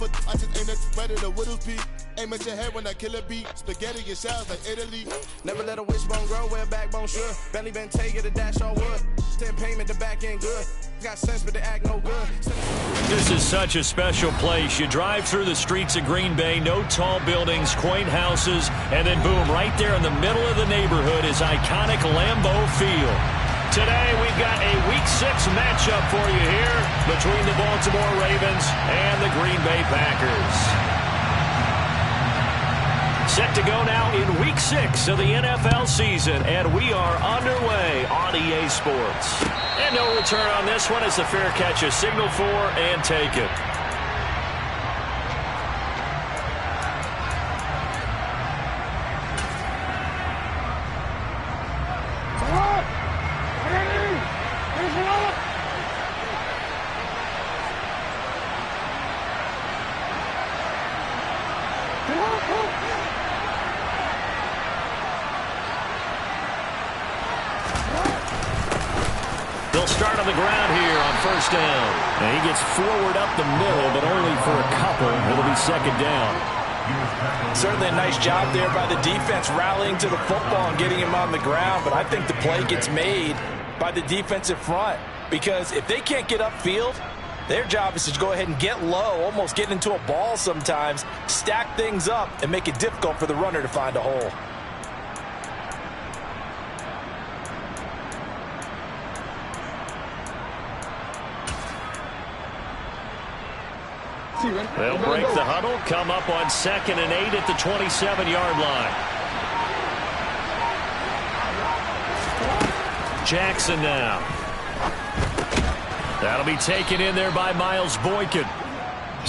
for I just aim at better the Whittles beat. Aim at your head when I kill a beat. Spaghetti and shells like Italy. Never let a wishbone grow where a backbone should. Bentley Bentayga get a dash on wood. 10 payment, the back end good. Got sense, but they act no good. This is such a special place. You drive through the streets of Green Bay, no tall buildings, quaint houses, and then boom, right there in the middle of the neighborhood is iconic Lambeau Field. Today we've got a Week 6 matchup for you here between the Baltimore Ravens and the Green Bay Packers. Set to go now in Week 6 of the NFL season, and we are underway on EA Sports. And no return on this one as the fair catch is signaled for and taken. They'll start on the ground here on first down. And he gets forward up the middle, but only for a couple. It'll be second down. Certainly a nice job there by the defense rallying to the football and getting him on the ground. But I think the play gets made by the defensive front. Because if they can't get upfield, their job is to go ahead and get low, almost get into a ball sometimes, stack things up, and make it difficult for the runner to find a hole. They'll break the huddle, come up on 2nd and 8 at the 27-yard line. Jackson now. That'll be taken in there by Miles Boykin.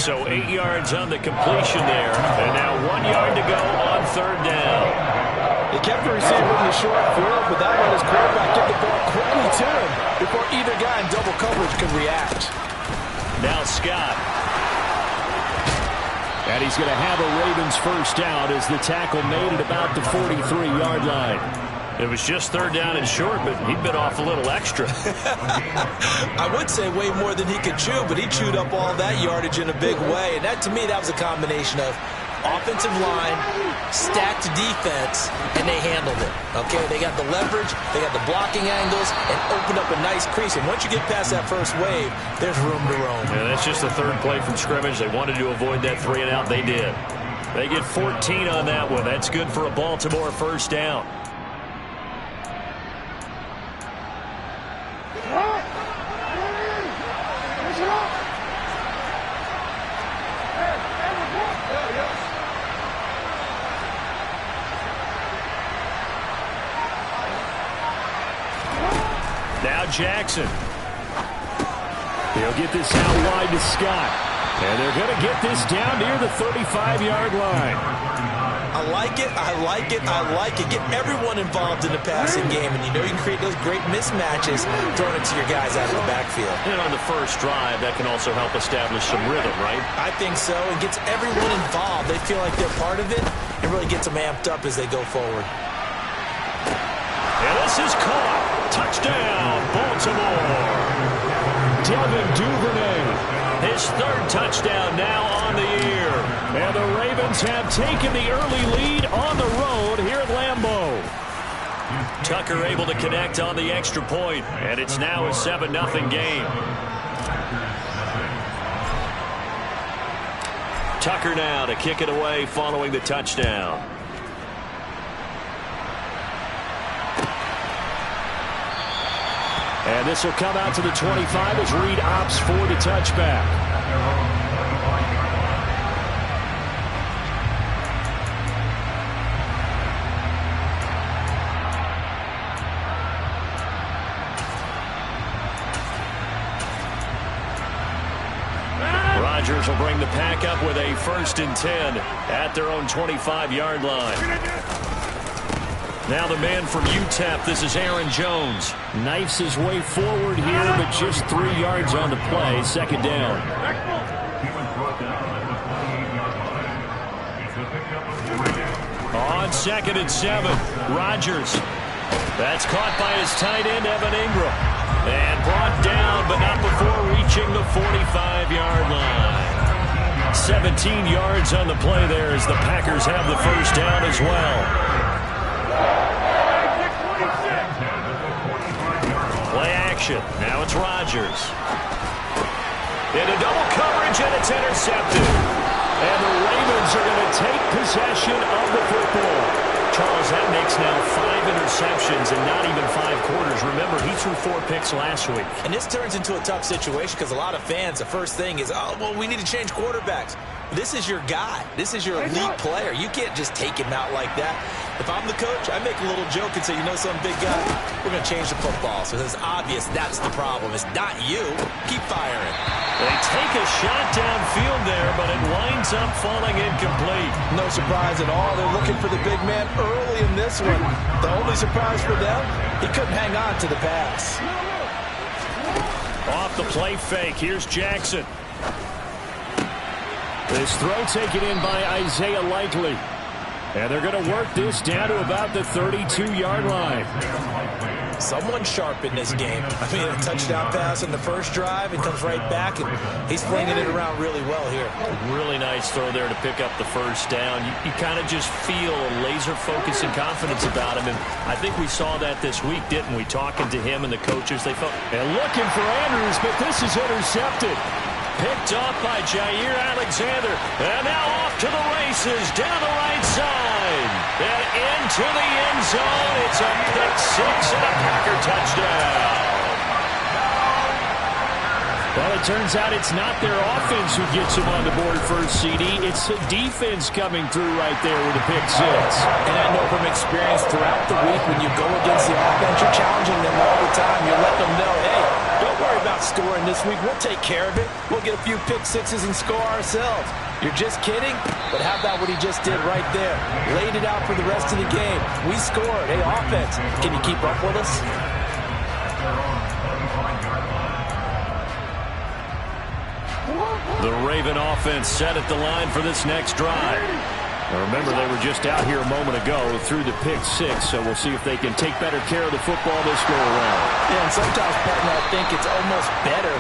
So 8 yards on the completion there. And now 1 yard to go on third down. He kept the receiver in the short field, but that let his quarterback get the ball quickly to him before either guy in double coverage could react. Now Scott. And he's going to have a Ravens first down as the tackle made at about the 43-yard line. It was just third down and short, but he bit off a little extra. I would say way more than he could chew, but he chewed up all that yardage in a big way. And that, to me, that was a combination of offensive line, stacked defense, and they handled it. Okay, they got the leverage, they got the blocking angles, and opened up a nice crease. And once you get past that first wave, there's room to roam. Yeah, that's just the third play from scrimmage. They wanted to avoid that 3-and-out. They did. They get 14 on that one. That's good for a Baltimore first down. Now Jackson. He'll get this out wide to Scott. And they're going to get this down near the 35-yard line. I like it, I like it, I like it. Get everyone involved in the passing game, and you know you can create those great mismatches throwing it to your guys out of the backfield. And on the first drive, that can also help establish some rhythm, right? I think so. It gets everyone involved. They feel like they're part of it, and really gets them amped up as they go forward. And this is caught. Touchdown, Baltimore. Devin Duvernay, his third touchdown now on the year. And the Ravens have taken the early lead on the road here at Lambeau. Tucker able to connect on the extra point, and it's now a 7-0 game. Tucker now to kick it away following the touchdown. And this will come out to the 25 as Reed opts for the touchback. Rodgers will bring the pack up with a 1st and 10 at their own 25-yard line. Now the man from UTEP, this is Aaron Jones. Knifes his way forward here, but just 3 yards on the play. Second down. On 2nd and 7, Rodgers. That's caught by his tight end, Evan Ingram. And brought down, but not before reaching the 45-yard line. 17 yards on the play there as the Packers have the first down as well. Play action. Now it's Rodgers. Into double coverage, and it's intercepted. And the Ravens are going to take possession of the football. Charles, that makes now 5 interceptions and not even 5 quarters. Remember, he threw 4 picks last week. And this turns into a tough situation because a lot of fans, the first thing is, oh, well, we need to change quarterbacks. This is your guy. This is your elite player. You can't just take him out like that. If I'm the coach, I make a little joke and say, you know some big guy, we're going to change the football. So it's obvious that's the problem. It's not you. Keep firing. They take a shot downfield there, but it winds up falling incomplete. No surprise at all. They're looking for the big man early in this one. The only surprise for them, he couldn't hang on to the pass. Off the play fake, here's Jackson. This throw taken in by Isaiah Likely. And they're going to work this down to about the 32-yard line. Someone sharp in this game. I mean, a touchdown pass in the first drive, it comes right back, and he's flinging it around really well here. Really nice throw there to pick up the first down. You kind of just feel a laser focus and confidence about him, and I think we saw that this week, didn't we? Talking to him and the coaches, they felt, and looking for Andrews, but this is intercepted. Picked off by Jair Alexander. And now off to the races down the right side. And into the end zone. It's a pick six and a Packer touchdown. Well, it turns out it's not their offense who gets them on the board first, CD. It's the defense coming through right there with a pick six. And I know from experience throughout the week, when you go against the offense, you're challenging them all the time. You let them know, hey, don't worry about scoring this week. We'll take care of it. We'll get a few pick sixes and score ourselves. You're just kidding? But how about what he just did right there? Laid it out for the rest of the game. We scored. Hey, offense, can you keep up with us? The Raven offense set at the line for this next drive. Now remember, they were just out here a moment ago through the pick six, so we'll see if they can take better care of the football this go around. Yeah, and sometimes, partner, I think it's almost better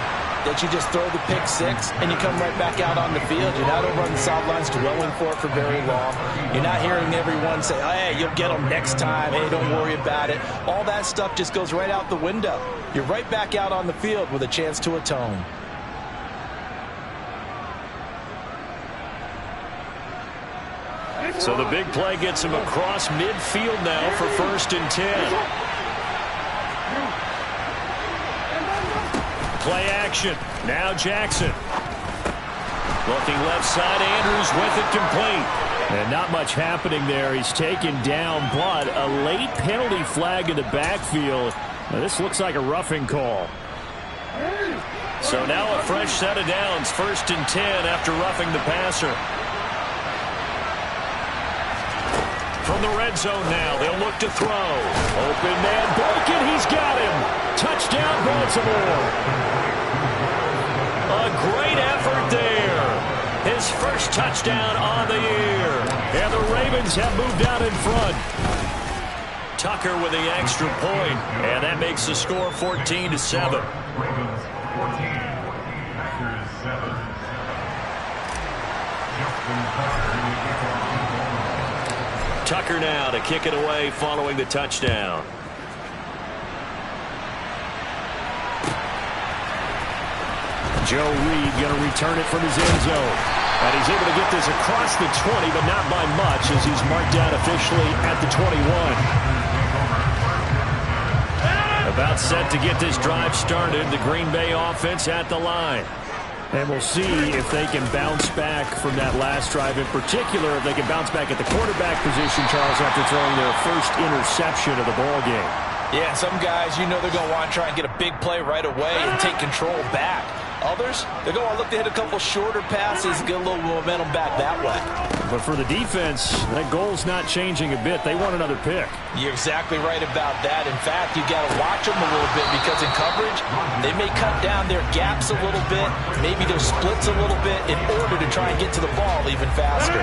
that you just throw the pick six and you come right back out on the field. You're not over on the sidelines dwelling for it for very long. You're not hearing everyone say, hey, you'll get them next time. Hey, don't worry about it. All that stuff just goes right out the window. You're right back out on the field with a chance to atone. So the big play gets him across midfield now for 1st and 10. Play action. Now Jackson. Looking left side, Andrews with it complete. And not much happening there. He's taken down, but a late penalty flag in the backfield. Now this looks like a roughing call. So now a fresh set of downs. 1st and 10 after roughing the passer. From the red zone now, they'll look to throw. Open man, Boykin, he's got him. Touchdown, Baltimore. A great effort there. His first touchdown on the year. And the Ravens have moved out in front. Tucker with the extra point, and that makes the score 14-7. Tucker now to kick it away following the touchdown. Joe Reed going to return it from his end zone. And he's able to get this across the 20, but not by much as he's marked down officially at the 21. About set to get this drive started. The Green Bay offense at the line. And we'll see if they can bounce back from that last drive. In particular, if they can bounce back at the quarterback position, Charles, after throwing their first interception of the ball game. Yeah, some guys, you know they're going to want to try and get a big play right away and take control back. Others, they're going to look to hit a couple shorter passes and get a little momentum back that way. But for the defense, that goal's not changing a bit. They want another pick. You're exactly right about that. In fact, you got to watch them a little bit because in coverage, they may cut down their gaps a little bit, maybe their splits a little bit in order to try and get to the ball even faster.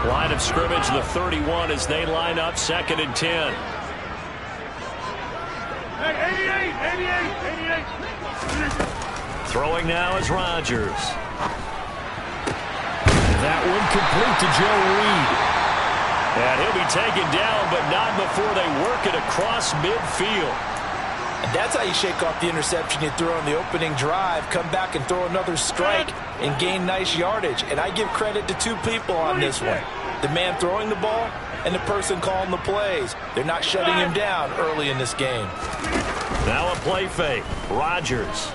Line of scrimmage, the 31 as they line up 2nd and 10. Throwing now is Rodgers. one complete to Joe Reed. And he'll be taken down, but not before they work it across midfield. And that's how you shake off the interception you threw on the opening drive, come back and throw another strike and gain nice yardage. And I give credit to two people on this one. The man throwing the ball and the person calling the plays. They're not shutting him down early in this game. Now a play fake. Rodgers.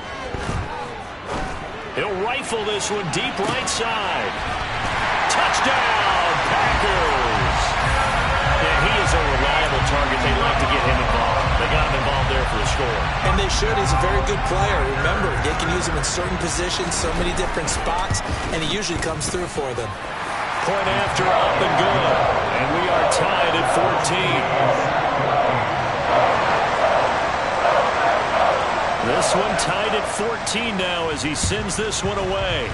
He'll rifle this one deep right side. Touchdown, Packers. Yeah, he is a reliable target. They like to get him involved. They got him involved there for the score. And they should. He's a very good player. Remember, they can use him in certain positions, so many different spots, and he usually comes through for them. Point after up and good. And we are tied at 14. This one tied at 14 now as he sends this one away.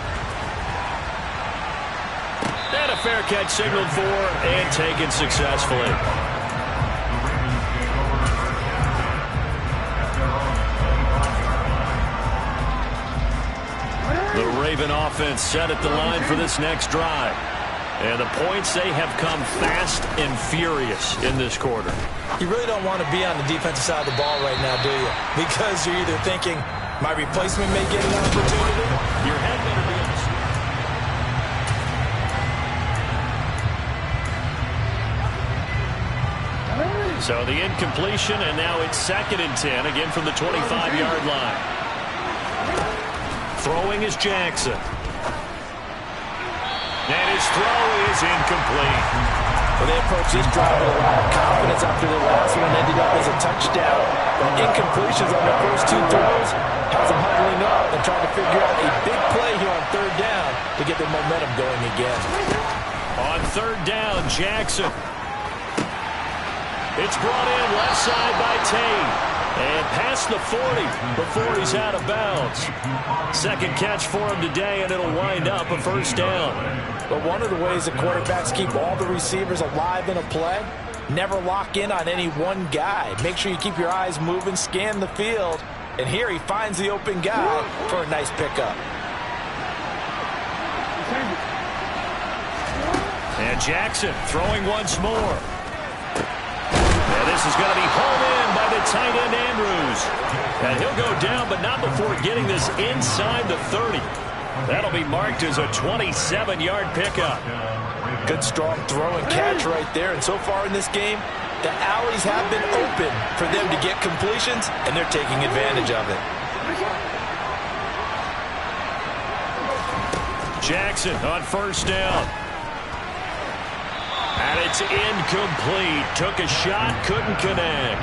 And a fair catch signaled for and taken successfully. The Raven offense set at the line for this next drive. And the points, they have come fast and furious in this quarter. You really don't want to be on the defensive side of the ball right now, do you? Because you're either thinking, my replacement may get an opportunity. Your head better be on the street. So the incompletion, and now it's 2nd and 10, again from the 25-yard line. Throwing is Jackson. And his throw is incomplete. Well, they approached this drive with a lot of confidence after the last one ended up as a touchdown. But incompletions on their first two throws has them huddling up and trying to figure out a big play here on 3rd down to get their momentum going again. On 3rd down, Jackson. It's brought in left side by Tate. And past the 40 before he's out of bounds. 2nd catch for him today, and it'll wind up a 1st down. But one of the ways the quarterbacks keep all the receivers alive in a play, never lock in on any one guy. Make sure you keep your eyes moving, scan the field. And here he finds the open guy for a nice pickup. And Jackson throwing once more. And this is going to be hauled in by the tight end, Andrews. And he'll go down, but not before getting this inside the 30. That'll be marked as a 27-yard pickup. Good strong throw and catch right there. And so far in this game, the alleys have been open for them to get completions, and they're taking advantage of it. Jackson on 1st down. And it's incomplete. Took a shot, couldn't connect.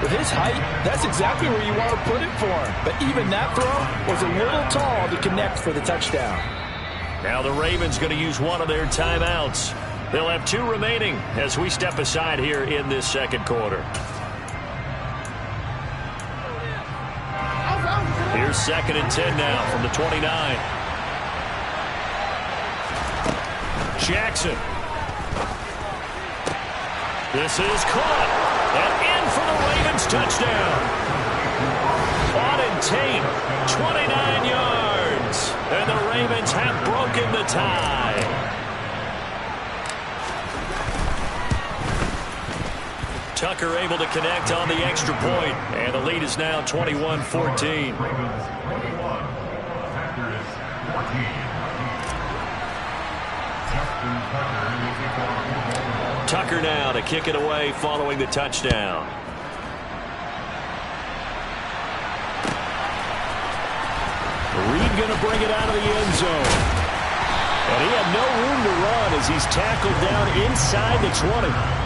With his height, that's exactly where you want to put it for him. But even that throw was a little tall to connect for the touchdown. Now the Ravens going to use one of their timeouts. They'll have 2 remaining as we step aside here in this 2nd quarter. Here's 2nd and 10 now from the 29. Jackson. This is caught. And in for the Ravens touchdown. Auden Tate, 29 yards. And the Ravens have broken the tie. Tucker able to connect on the extra point. And the lead is now 21-14. Tucker now to kick it away following the touchdown. Reed going to bring it out of the end zone. And he had no room to run as he's tackled down inside the 20.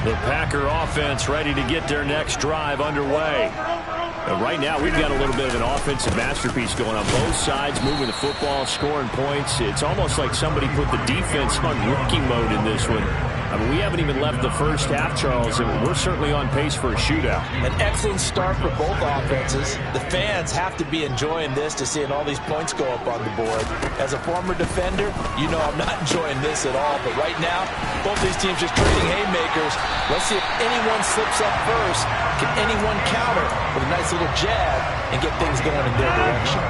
The Packer offense ready to get their next drive underway. And right now, we've got a little bit of an offensive masterpiece going on both sides, moving the football, scoring points. It's almost like somebody put the defense on rookie mode in this one. I mean, we haven't even left the first half, Charles, and we're certainly on pace for a shootout. An excellent start for both offenses. The fans have to be enjoying this to seeing all these points go up on the board. As a former defender, you know I'm not enjoying this at all. But right now, both these teams just trading haymakers. Let's see if anyone slips up first. Can anyone counter with a nice little jab and get things going in their direction?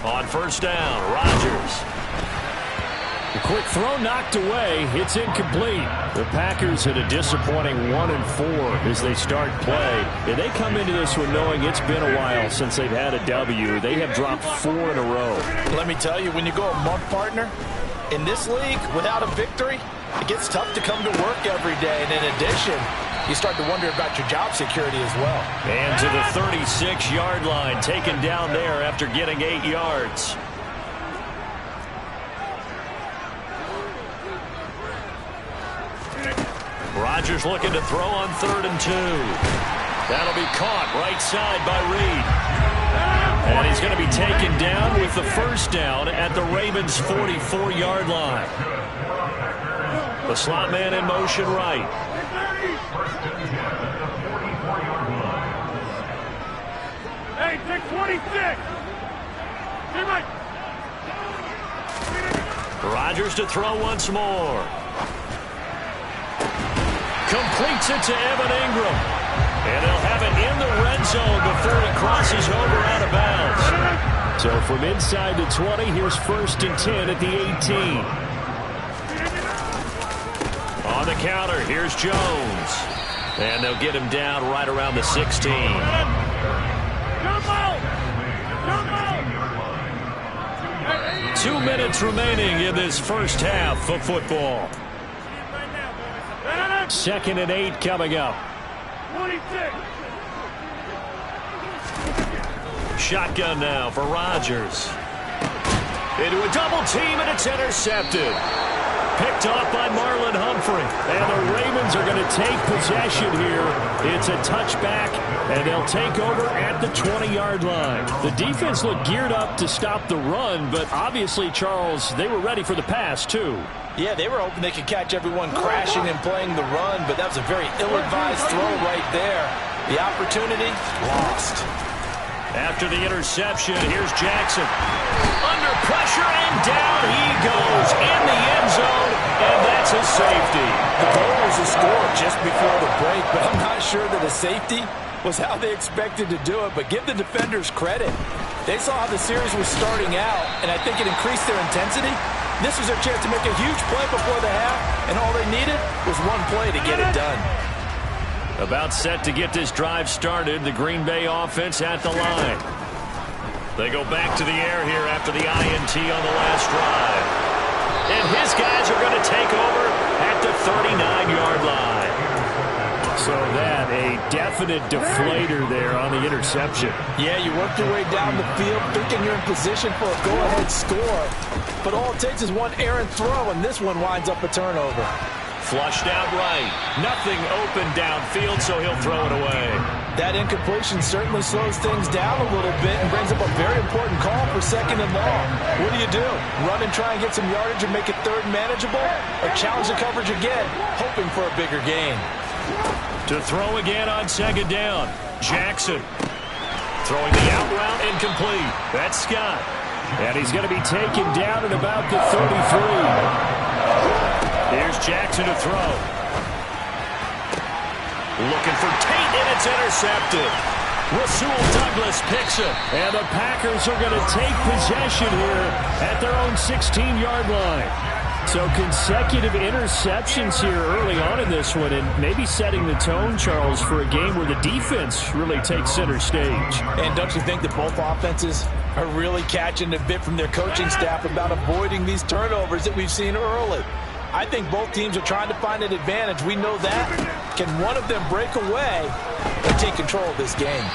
On first down, Rodgers. The quick throw knocked away. It's incomplete. The Packers at a disappointing 1-4 as they start play. And they come into this one knowing it's been a while since they've had a W. They have dropped 4 in a row. Let me tell you, when you go a month, partner, in this league, without a victory, it gets tough to come to work every day. And in addition, you start to wonder about your job security as well. And to the 36-yard line, taken down there after getting 8 yards. Rodgers looking to throw on 3rd and 2. That'll be caught right side by Reed. And he's going to be taken down with the first down at the Ravens' 44-yard line. The slot man in motion right. Hey, take 26. Rodgers to throw once more. Completes it to Evan Ingram. And he'll have it in the red zone before he crosses over out of bounds. So from inside the 20, here's 1st and 10 at the 18. On the counter, here's Jones. And they'll get him down right around the 16. Jump out! Jump out! 2 minutes remaining in this first half of football. 2nd and 8 coming up. 26. Shotgun now for Rodgers. Into a double team, and it's intercepted. Picked off by Marlon Humphrey. And the Ravens are going to take possession here. It's a touchback, and they'll take over at the 20-yard line. The defense looked geared up to stop the run, but obviously, Charles, they were ready for the pass, too. Yeah, they were hoping they could catch everyone crashing and playing the run, but that was a very ill-advised throw right there. The opportunity lost. After the interception, here's Jackson. Under pressure, and down he goes in the end zone, and that's a safety. The goal was a score just before the break, but I'm not sure that a safety was how they expected to do it, but give the defenders credit. They saw how the series was starting out, and I think it increased their intensity. This was their chance to make a huge play before the half, and all they needed was one play to get it done. About set to get this drive started, the Green Bay offense at the line. They go back to the air here after the INT on the last drive. And his guys are going to take over at the 39-yard line. So that, a definite deflator there on the interception. Yeah, you work your way down the field thinking you're in position for a go-ahead score. But all it takes is one errant throw, and this one winds up a turnover. Flushed out right. Nothing open downfield, so he'll throw it away. That incompletion certainly slows things down a little bit and brings up a very important call for 2nd and long. What do? Run and try and get some yardage and make it 3rd manageable? Or challenge the coverage again, hoping for a bigger gain? To throw again on 2nd down. Jackson. Throwing the out route incomplete. That's Scott. And he's going to be taken down at about the 33. Here's Jackson to throw. Looking for Tate, and it's intercepted. Rasul Douglas picks it. And the Packers are going to take possession here at their own 16-yard line. So consecutive interceptions here early on in this one, and maybe setting the tone, Charles, for a game where the defense really takes center stage. And don't you think that both offenses are really catching a bit from their coaching staff about avoiding these turnovers that we've seen early? I think both teams are trying to find an advantage. We know that. Can one of them break away and take control of this game?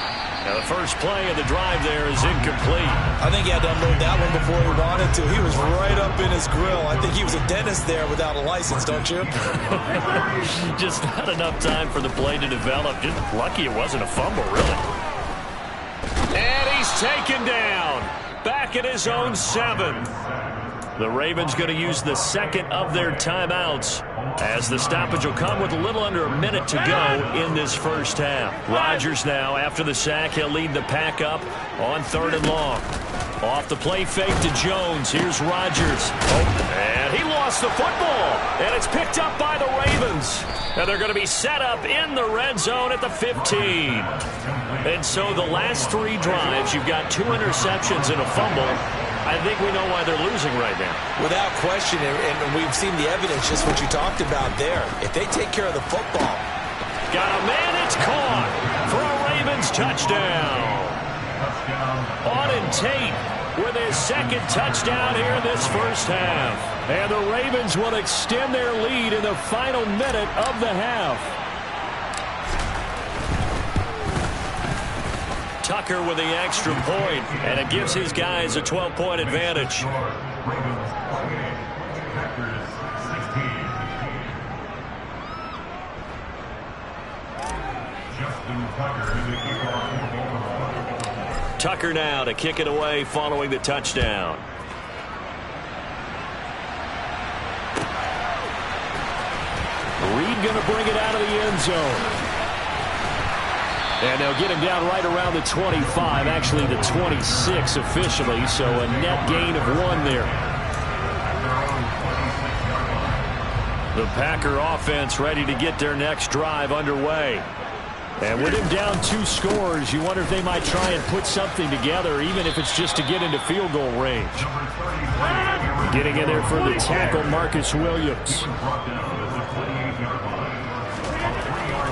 Now the first play of the drive there is incomplete. I think he had to unload that one before he wanted to. He was right up in his grill. I think he was a dentist there without a license, don't you? Just not enough time for the play to develop. Just lucky it wasn't a fumble, really. And he's taken down. Back at his own 7. The Ravens going to use the second of their timeouts as the stoppage will come with a little under a minute to go in this first half. Rodgers now, after the sack, he'll lead the pack up on 3rd and long. Off the play fake to Jones. Here's Rodgers. And he lost the football. And it's picked up by the Ravens. And they're going to be set up in the red zone at the 15. And so the last 3 drives, you've got 2 interceptions and a fumble. I think we know why they're losing right now. Without question, and we've seen the evidence, just what you talked about there. If they take care of the football. Got a man, it's caught for a Ravens touchdown. Auden Tate with his second touchdown here in this first half. And the Ravens will extend their lead in the final minute of the half. Tucker with the extra point, and it gives his guys a 12-point advantage. Tucker now to kick it away following the touchdown. Reed going to bring it out of the end zone. And they'll get him down right around the 25, actually the 26 officially, so a net gain of 1 there. The Packer offense ready to get their next drive underway. And with him down 2 scores, you wonder if they might try and put something together, even if it's just to get into field goal range. Getting in there for the tackle, Marcus Williams.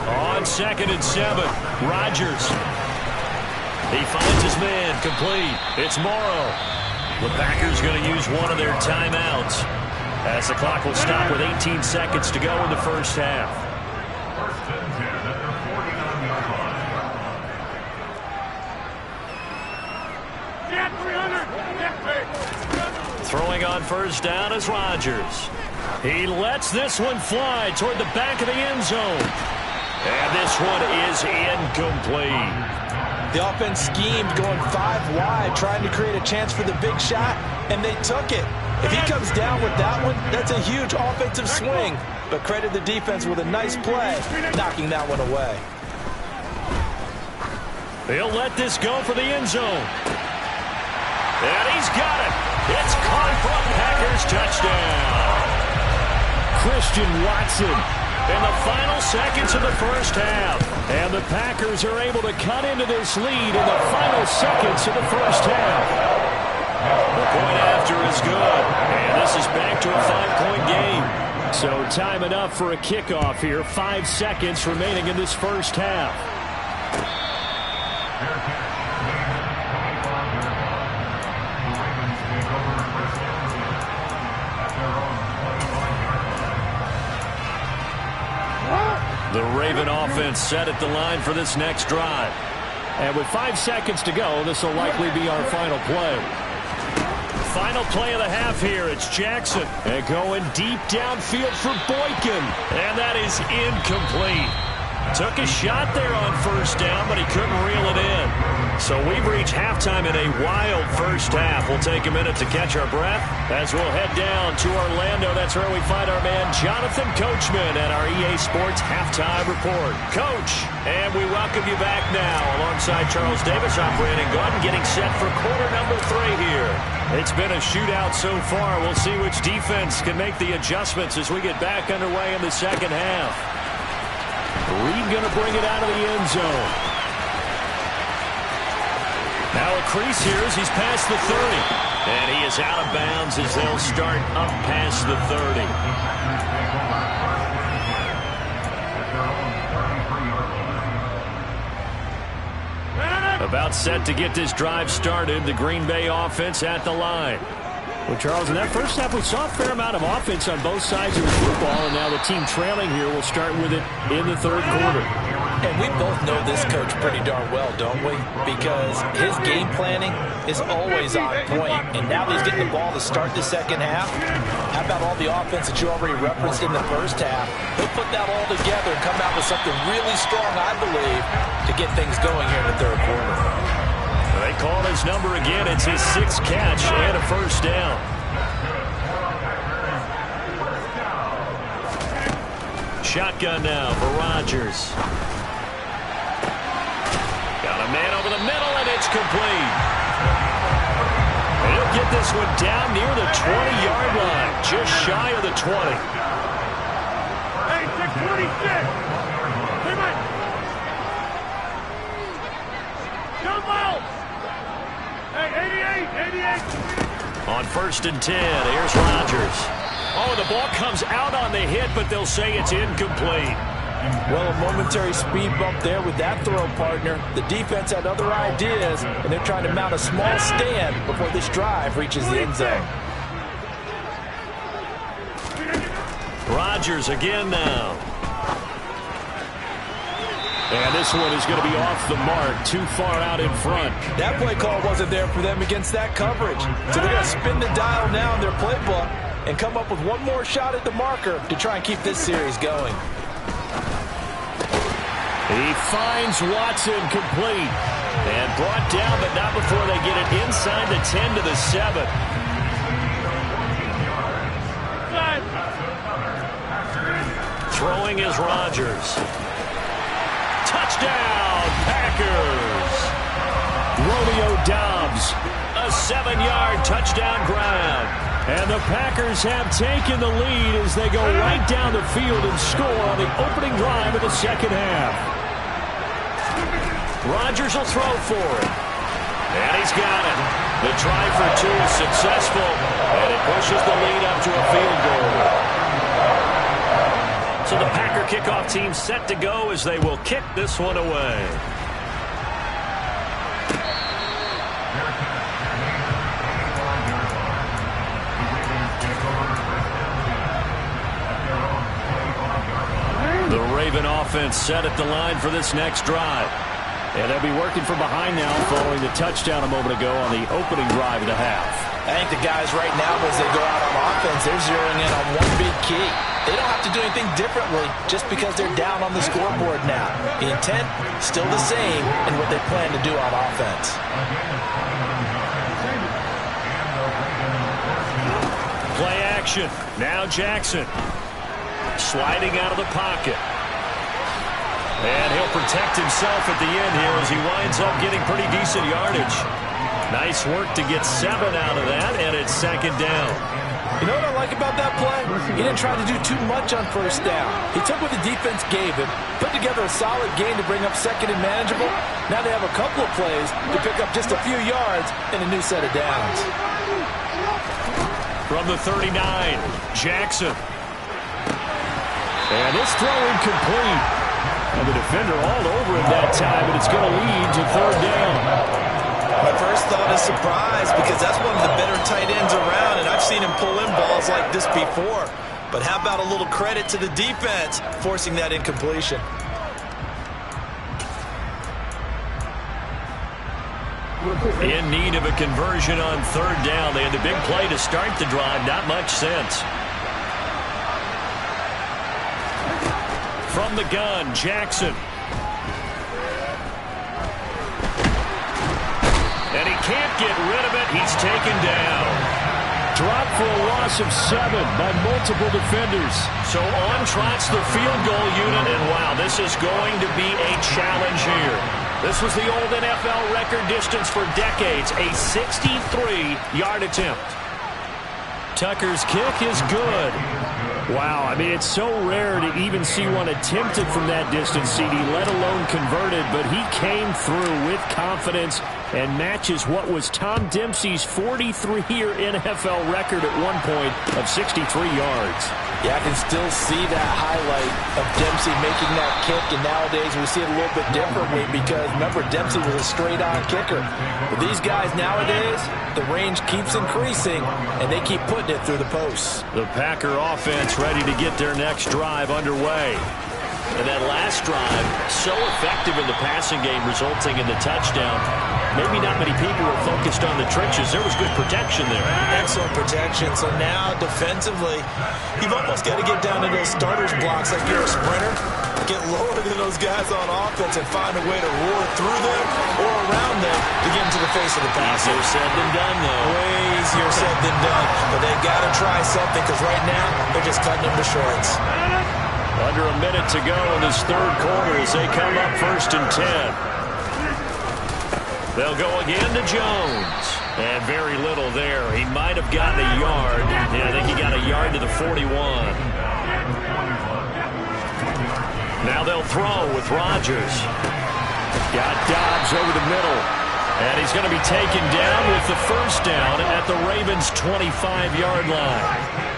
On 2nd and 7, Rodgers. He finds his man, complete. It's Morrow. The Packers going to use one of their timeouts as the clock will stop with 18 seconds to go in the first half. Throwing on first down is Rodgers. He lets this one fly toward the back of the end zone. And this one is incomplete. The offense schemed going 5 wide, trying to create a chance for the big shot, and they took it. If he comes down with that one, that's a huge offensive swing. But credit the defense with a nice play, knocking that one away. He'll let this go for the end zone. And he's got it. It's caught for a Packers touchdown. Christian Watson in the final seconds of the first half. And the Packers are able to cut into this lead in the final seconds of the first half. The point after is good. And this is back to a 5-point game. So time enough for a kickoff here. 5 seconds remaining in this first half. The Raven offense set at the line for this next drive. And with 5 seconds to go, this will likely be our final play. Final play of the half here. It's Jackson. And going deep downfield for Boykin. And that is incomplete. Took a shot there on first down, but he couldn't reel it in. So we've reached halftime in a wild first half. We'll take a minute to catch our breath as we'll head down to Orlando. That's where we find our man Jonathan Coachman at our EA Sports Halftime Report. Coach, and we welcome you back now alongside Charles Davis, operating gun, getting set for quarter number 3 here. It's been a shootout so far. We'll see which defense can make the adjustments as we get back underway in the second half. Reed going to bring it out of the end zone. Now a crease here as he's past the 30. And he is out of bounds as they'll start up past the 30. About set to get this drive started. The Green Bay offense at the line. Well, Charles, in that first half, we saw a fair amount of offense on both sides of the football, and now the team trailing here will start with it in the third quarter. And we both know this coach pretty darn well, don't we? Because his game planning is always on point. And now that he's getting the ball to start the second half, how about all the offense that you already referenced in the first half? He'll put that all together and come out with something really strong, I believe, to get things going here in the third quarter. They call his number again. It's his 6th catch and a first down. Shotgun now for Rodgers. Got a man over the middle, and it's complete. And he'll get this one down near the 20-yard line, just shy of the 20. Hey, 626. Come on. Jump out. Hey, 88. On 1st and 10, here's Rodgers. Oh, the ball comes out on the hit, but they'll say it's incomplete. Well, a momentary speed bump there with that throw, partner. The defense had other ideas, and they're trying to mount a small stand before this drive reaches the end zone. Rodgers again now. And this one is going to be off the mark, too far out in front. That play call wasn't there for them against that coverage. So they're going to spin the dial now in their playbook and come up with one more shot at the marker to try and keep this series going. He finds Watson complete. And brought down, but not before they get it inside the 10 to the 7. Throwing is Rodgers. Touchdown, Packers. Romeo Doubs, a 7-yard touchdown grab. And the Packers have taken the lead as they go right down the field and score on the opening drive of the second half. Rodgers will throw for it. And he's got it. The try for 2 is successful, and it pushes the lead up to a field goal. So the Packer kickoff team set to go as they will kick this one away. The Raven offense set at the line for this next drive. And they'll be working from behind now following the touchdown a moment ago on the opening drive of the half. I think the guys right now, as they go out on offense, they're zeroing in on one big key. They don't have to do anything differently just because they're down on the scoreboard now. The intent, still the same in what they plan to do on offense. Play action. Now Jackson. Sliding out of the pocket. And he'll protect himself at the end here as he winds up getting pretty decent yardage. Nice work to get 7 out of that, and it's second down. You know what I like about that play? He didn't try to do too much on first down. He took what the defense gave him, put together a solid game to bring up second and manageable. Now they have a couple of plays to pick up just a few yards and a new set of downs. From the 39, Jackson. And this throw incomplete. And the defender all over him that time, and it's going to lead to third down. My first thought is surprise because that's one of the better tight ends around, and I've seen him pull in balls like this before. But how about a little credit to the defense forcing that incompletion? In need of a conversion on third down. They had the big play to start the drive. Not much sense. From the gun, Jackson. And he can't get rid of it. He's taken down. Dropped for a loss of 7 by multiple defenders. So on trots the field goal unit, and wow, this is going to be a challenge here. This was the old NFL record distance for decades, a 63-yard attempt. Tucker's kick is good. Wow, I mean, it's so rare to even see one attempted from that distance, CD, let alone converted, but he came through with confidence and matches what was Tom Dempsey's 43-year NFL record at one point of 63 yards. Yeah, I can still see that highlight of Dempsey making that kick, and nowadays we see it a little bit differently because, remember, Dempsey was a straight-on kicker. But these guys nowadays, the range keeps increasing, and they keep putting it through the posts. The Packer offense ready to get their next drive underway. And that last drive, so effective in the passing game, resulting in the touchdown. Maybe not many people were focused on the trenches. There was good protection there. Excellent protection. So now, defensively, you've almost got to get down to those starters blocks like you're a sprinter. Get lower than those guys on offense and find a way to roar through them or around them to get into the face of the pass. Easier said than done, though. Way easier said than done. But they got to try something because right now they're just cutting them to shreds. Under a minute to go in this third quarter as they come up 1st and 10. They'll go again to Jones. And very little there. He might have gotten a yard. Yeah, I think he got a yard to the 41. Now they'll throw with Rodgers. Got Dobbs over the middle. And he's going to be taken down with the first down at the Ravens' 25-yard line.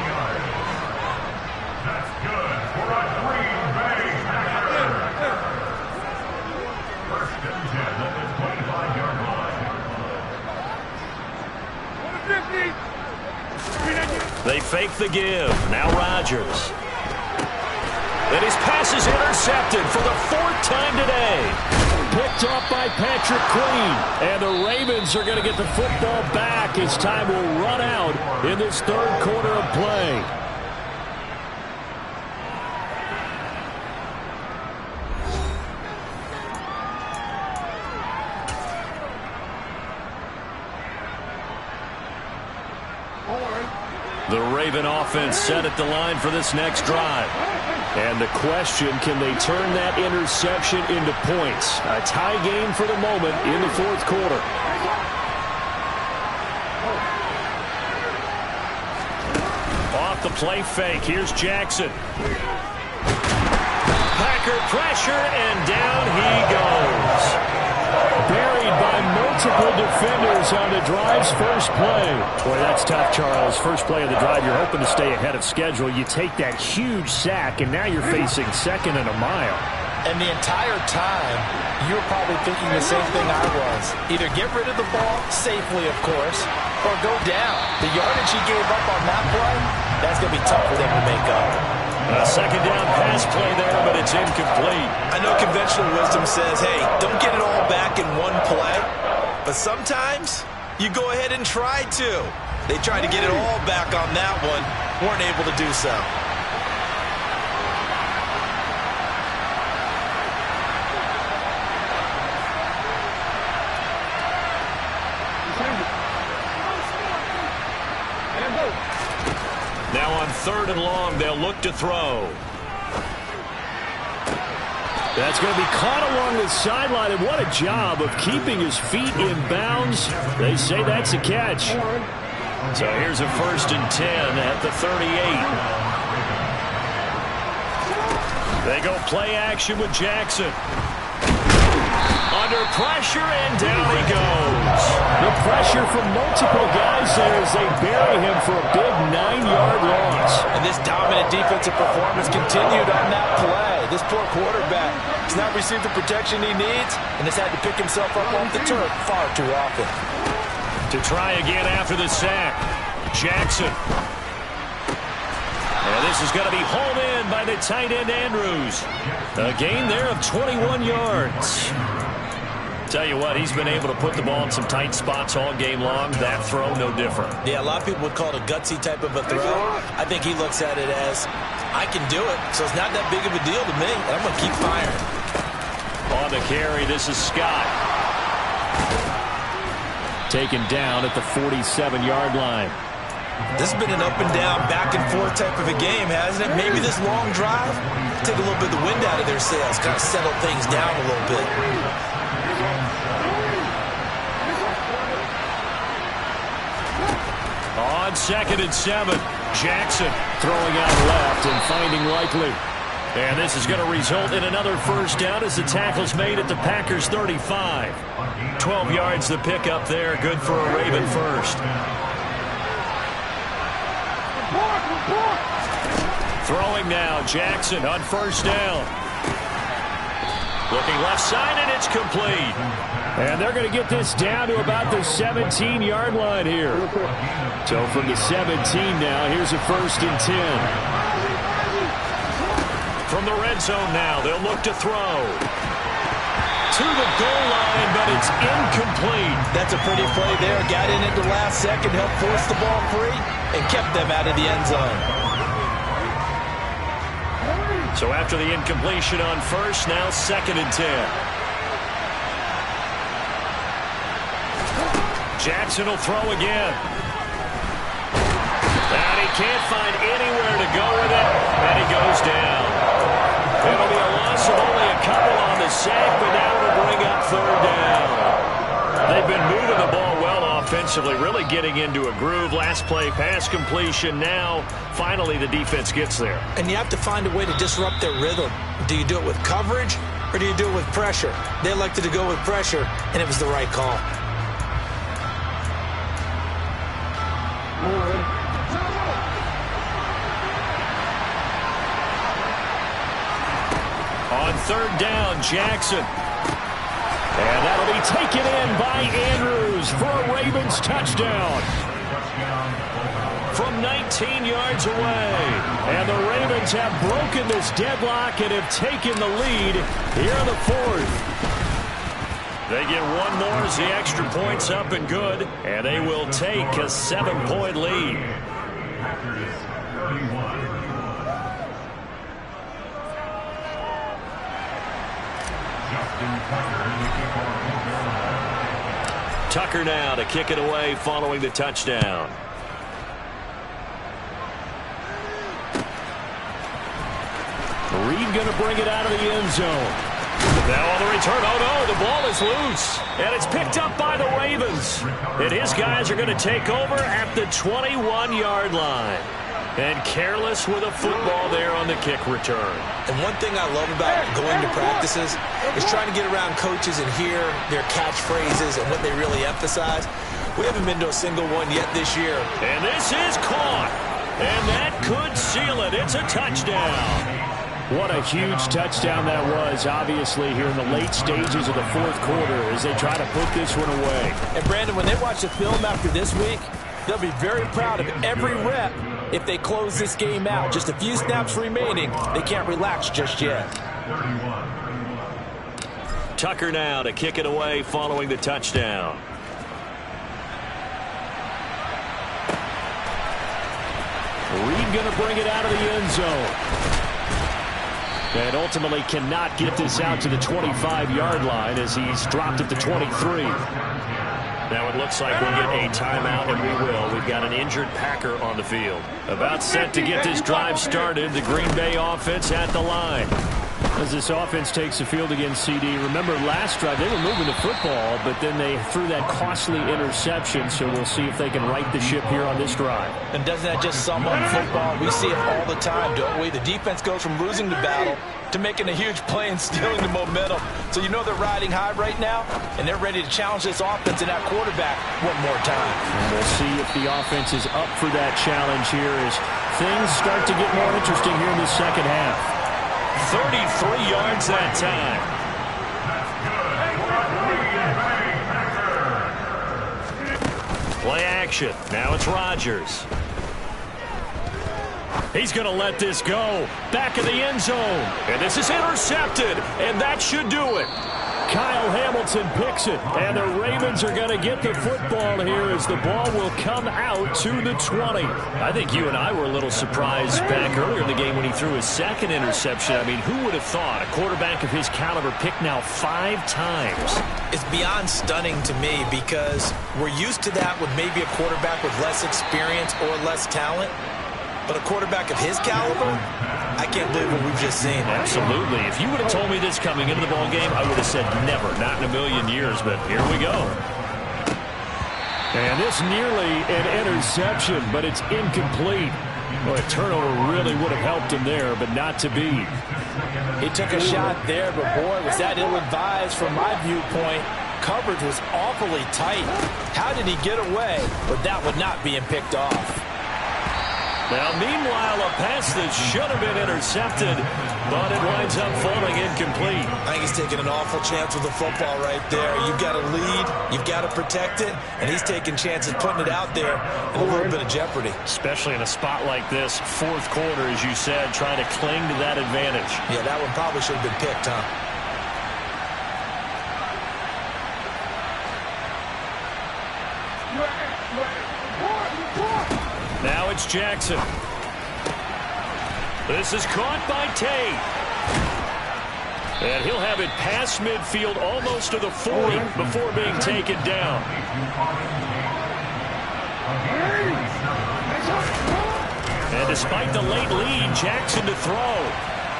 They fake the give. Now Rodgers. And his pass is intercepted for the 4th time today. Picked off by Patrick Queen. And the Ravens are going to get the football back as time will run out in this third quarter of play. The Raven offense set at the line for this next drive. And the question, can they turn that interception into points? A tie game for the moment in the 4th quarter. Off the play fake, here's Jackson. Packer pressure, and down he goes. Buried by multiple defenders on the drive's first play. Boy, that's tough, Charles. First play of the drive, you're hoping to stay ahead of schedule. You take that huge sack, and now you're facing 2nd and a mile. And the entire time, you were probably thinking the same thing I was. Either get rid of the ball, safely, of course, or go down. The yardage he gave up on that play, that's going to be tough for them to make up. A 2nd down pass play there, but it's incomplete. I know conventional wisdom says, hey, don't get it all back in one play. But sometimes you go ahead and try to. They tried to get it all back on that one. Weren't able to do so. Now on 3rd and long, they'll look to throw. That's going to be caught along the sideline, and what a job of keeping his feet in bounds. They say that's a catch. So here's a 1st and 10 at the 38. They go play action with Jackson. Under pressure, and down he goes. The pressure from multiple guys there as they bury him for a big 9-yard loss. And this dominant defensive performance continued on that play. This poor quarterback has not received the protection he needs and has had to pick himself up off the turf far too often. To try again after the sack, Jackson. And this is going to be hauled in by the tight end Andrews. A gain there of 21 yards. Tell you what, he's been able to put the ball in some tight spots all game long. That throw, no different. Yeah, a lot of people would call it a gutsy type of a throw. I think he looks at it as, I can do it, so it's not that big of a deal to me, and I'm going to keep firing. On the carry, this is Scott. Taken down at the 47-yard line. This has been an up and down, back and forth type of a game, hasn't it? Maybe this long drive, take a little bit of the wind out of their sails, kind of settle things down a little bit. On 2nd and 7, Jackson throwing out left and finding Likely. And this is going to result in another first down as the tackle's made at the Packers' 35. 12 yards the pickup there, good for a Raven first. Throwing now, Jackson on first down. Looking left side, and it's complete. And they're going to get this down to about the 17-yard line here. So from the 17 now, here's a 1st and 10. From the red zone now, they'll look to throw. To the goal line, but it's incomplete. That's a pretty play there. Got in at the last second, helped force the ball free, and kept them out of the end zone. So after the incompletion on first, now 2nd and 10. Jackson will throw again. And he can't find anywhere to go with it, and he goes down. It'll be a loss of only a couple on the sack, but now it'll bring up 3rd down. They've been moving the ball well offensively, really getting into a groove. Last play, pass completion. Now, finally, the defense gets there. And you have to find a way to disrupt their rhythm. Do you do it with coverage, or do you do it with pressure? They elected to go with pressure, and it was the right call. On 3rd down, Jackson. And that'll be taken in by Andrews for a Ravens touchdown. From 19 yards away. And the Ravens have broken this deadlock and have taken the lead here in the 4th. They get one more as the extra point's up and good. And they will take a 7-point lead. Tucker now to kick it away following the touchdown. Reed going to bring it out of the end zone. Now on the return, oh no, the ball is loose. And it's picked up by the Ravens. And his guys are going to take over at the 21-yard line. And careless with a football there on the kick return. And one thing I love about going to practices is trying to get around coaches and hear their catchphrases and what they really emphasize. We haven't been to a single one yet this year. And this is caught. And that could seal it. It's a touchdown. What a huge touchdown that was, obviously, here in the late stages of the 4th quarter as they try to put this one away. And, Brandon, when they watch the film after this week, they'll be very proud of every rep if they close this game out. Just a few snaps remaining. They can't relax just yet. Tucker now to kick it away following the touchdown. Reed going to bring it out of the end zone. And ultimately cannot get this out to the 25-yard line as he's dropped at the 23. Now it looks like we'll get a timeout, and we will. We've got an injured Packer on the field. About set to get this drive started, the Green Bay offense at the line. As this offense takes the field against CD, remember last drive they were moving the football, but then they threw that costly interception, so we'll see if they can right the ship here on this drive. And doesn't that just sum up football? We see it all the time, don't we? The defense goes from losing the battle to making a huge play and stealing the momentum. So you know they're riding high right now, and they're ready to challenge this offense and that quarterback one more time. And we'll see if the offense is up for that challenge here as things start to get more interesting here in the second half. 33 yards that time. Play action. Now it's Rodgers. He's going to let this go. Back in the end zone. And this is intercepted. And that should do it. Kyle Hamilton picks it. And the Ravens are going to get the football here as the ball will come out to the 20. I think you and I were a little surprised back earlier in the game when he threw his second interception. I mean, who would have thought a quarterback of his caliber picked now 5 times? It's beyond stunning to me because we're used to that with maybe a quarterback with less experience or less talent. But a quarterback of his caliber, I can't believe what we've just seen. Absolutely. If you would have told me this coming into the ball game, I would have said never, not in a million years. But here we go. And this nearly an interception, but it's incomplete. Well, a turnover really would have helped him there, but not to be. He took a shot there, but boy, was that ill-advised from my viewpoint. Coverage was awfully tight. How did he get away with that one not being picked off? Now, meanwhile, a pass that should have been intercepted, but it winds up falling incomplete. I think he's taking an awful chance with the football right there. You've got to lead, you've got to protect it, and he's taking chances putting it out there in a little bit of jeopardy. Especially in a spot like this, fourth quarter, as you said, trying to cling to that advantage. Yeah, that one probably should have been picked, huh? Now it's Jackson. This is caught by Tate. And he'll have it past midfield almost to the 40 before being taken down. And despite the late lead, Jackson to throw.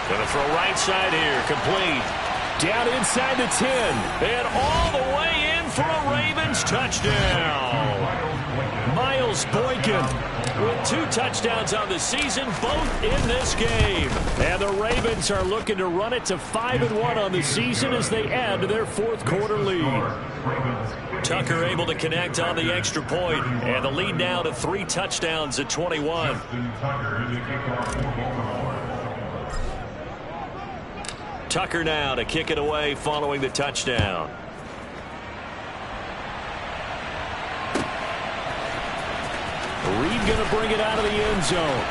Going to throw right side here, complete. Down inside the 10. And all the way in for a Ravens touchdown. Miles Boykin with 2 touchdowns on the season, both in this game. And the Ravens are looking to run it to 5-1 on the season as they add to their fourth quarter lead. Tucker able to connect on the extra point, and the lead now to 3 touchdowns at 21. Tucker now to kick it away following the touchdown. Reed going to bring it out of the end zone.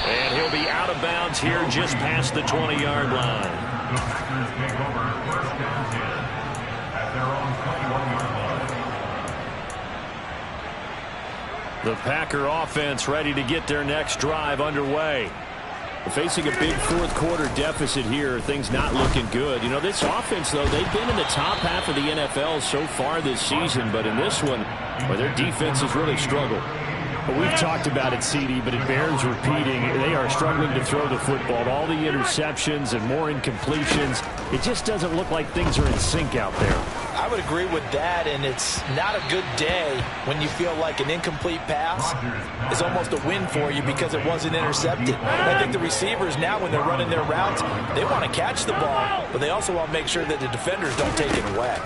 And he'll be out of bounds here just past the 20-yard line. The Packer offense ready to get their next drive underway. Facing a big fourth quarter deficit here, things not looking good. You know, this offense, though, they've been in the top half of the NFL so far this season, but in this one, where their defense has really struggled. Well, we've talked about it, CD, but it bears repeating. They are struggling to throw the football. All the interceptions and more incompletions. It just doesn't look like things are in sync out there. I would agree with that, and it's not a good day when you feel like an incomplete pass is almost a win for you because it wasn't intercepted. I think the receivers now, when they're running their routes, they want to catch the ball, but they also want to make sure that the defenders don't take it away.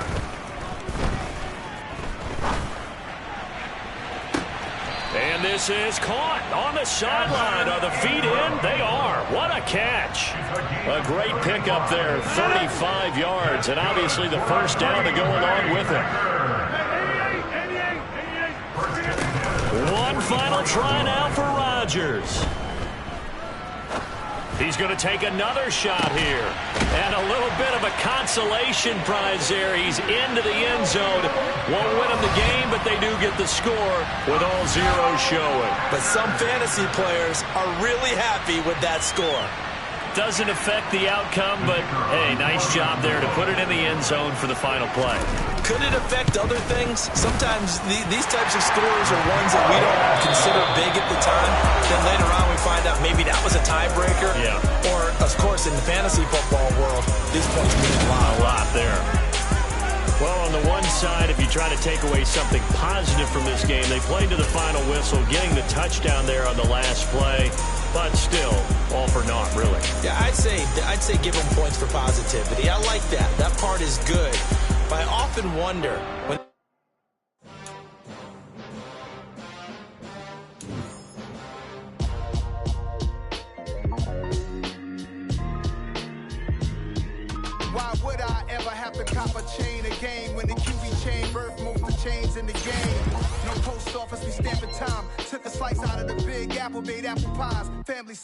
And this is caught on the sideline. Are the feet in? They are. What a catch. A great pickup there, 35 yards, and obviously the first down to go along with it. One final try now for Rodgers. He's going to take another shot here. And a little bit of a consolation prize there. He's into the end zone. Won't win him the game, but they do get the score with all zeros showing. But some fantasy players are really happy with that score. Doesn't affect the outcome, but, hey, nice job there to put it in the end zone for the final play. Could it affect other things? Sometimes these types of scores are ones that we don't consider big at the time. Then later on we find out maybe that was a tiebreaker. Yeah. Or, of course, in the fantasy football world, these points mean a lot there. Well, on the one side, if you try to take away something positive from this game, they played to the final whistle, getting the touchdown there on the last play. But still, all for naught, really. Yeah, I'd say give them points for positivity. I like that. That part is good. But I often wonder when why would I ever have to cop a chain again when the QB chain birthed most of the chains in the game? No post office, we stamping time. Took a slice out of the big apple, made apple pies. Family